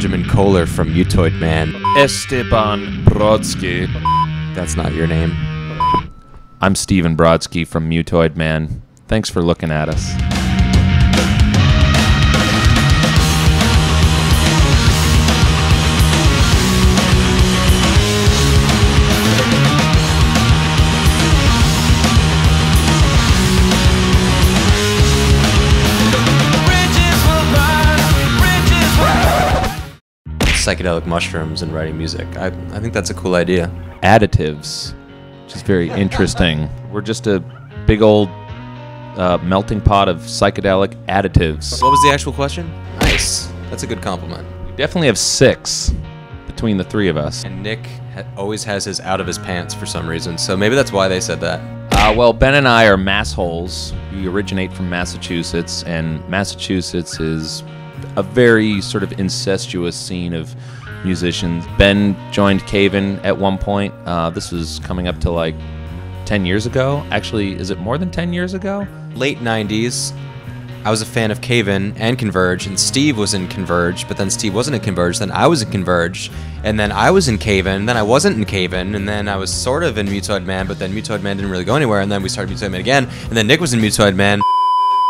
Benjamin Koller from Mutoid Man. Esteban Brodsky. That's not your name. I'm Steven Brodsky from Mutoid Man. Thanks for looking at us. Psychedelic mushrooms and writing music. I think that's a cool idea. Additives, which is very interesting. We're just a big old melting pot of psychedelic additives. What was the actual question? Nice. That's a good compliment. We definitely have 6 between the 3 of us. And Nick always has his out of his pants for some reason, so maybe that's why they said that. Well, Ben and I are massholes. We originate from Massachusetts, and Massachusetts is a very sort of incestuous scene of musicians. Ben joined Caven at one point. This was coming up to like 10 years ago. Actually, is it more than 10 years ago? Late 90s, I was a fan of Caven and Converge, and Steve was in Converge, but then Steve wasn't in Converge, then I was in Converge, and then I was in Caven, then I wasn't in Caven, and then I was sort of in Mutoid Man, but then Mutoid Man didn't really go anywhere, and then we started Mutoid Man again, and then Nick was in Mutoid Man.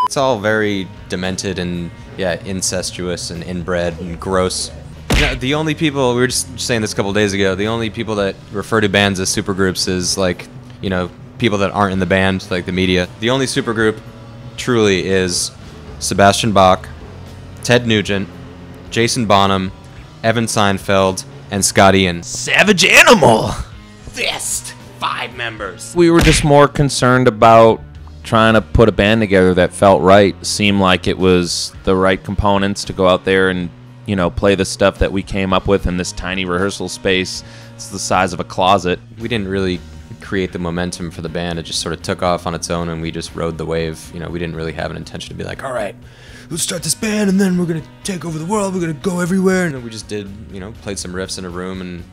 It's all very demented and, yeah, incestuous and inbred and gross. You know, the only people, we were just saying this a couple days ago, the only people that refer to bands as supergroups is, like, you know, people that aren't in the band, like the media. The only supergroup truly is Sebastian Bach, Ted Nugent, Jason Bonham, Evan Seinfeld, and Scott Ian. Savage Animal! Fist! 5 members. We were just more concerned about trying to put a band together that felt right, seemed like it was the right components to go out there and, you know, play the stuff that we came up with in this tiny rehearsal space. It's the size of a closet. We didn't really create the momentum for the band. It just sort of took off on its own, and we just rode the wave. You know, we didn't really have an intention to be like, all right, let's start this band, and then we're going to take over the world, we're going to go everywhere. And we just did, you know, played some riffs in a room, and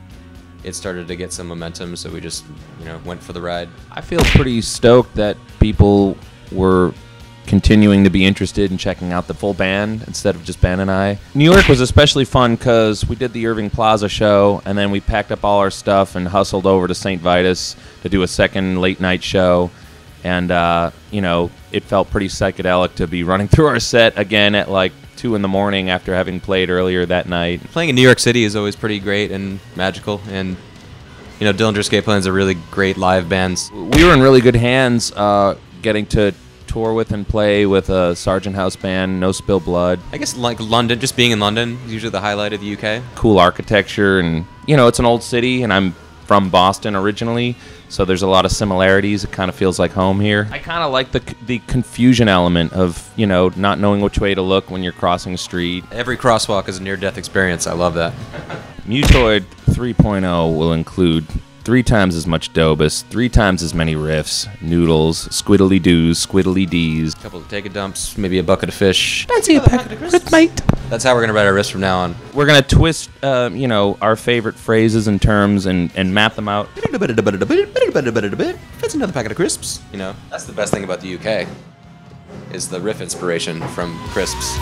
it started to get some momentum, so we just, you know, went for the ride. I feel pretty stoked that people were continuing to be interested in checking out the full band instead of just Ben and I. New York was especially fun because we did the Irving Plaza show, and then we packed up all our stuff and hustled over to St. Vitus to do a second late night show. And, you know, it felt pretty psychedelic to be running through our set again at like 2 in the morning after having played earlier that night. Playing in New York City is always pretty great and magical, and, you know, Dillinger Escape Plan's a really great live band. We were in really good hands getting to tour with and play with a Sargent House band, No Spill Blood. I guess like London, just being in London is usually the highlight of the UK. Cool architecture, and, you know, it's an old city, and I'm from Boston originally, so there's a lot of similarities. It kind of feels like home here. I kind of like the confusion element of, you know, not knowing which way to look when you're crossing a street. Every crosswalk is a near-death experience. I love that. Mutoid 3.0 will include 3 times as much Dobus, 3 times as many riffs, noodles, squiddly-doos, squiddly-dees. A couple of take-a-dumps, maybe a bucket of fish. Fancy a packet of crisps, mate. That's how we're going to write our riffs from now on. We're going to twist, you know, our favorite phrases and terms and map them out. That's another packet of crisps. You know, that's the best thing about the UK, is the riff inspiration from crisps.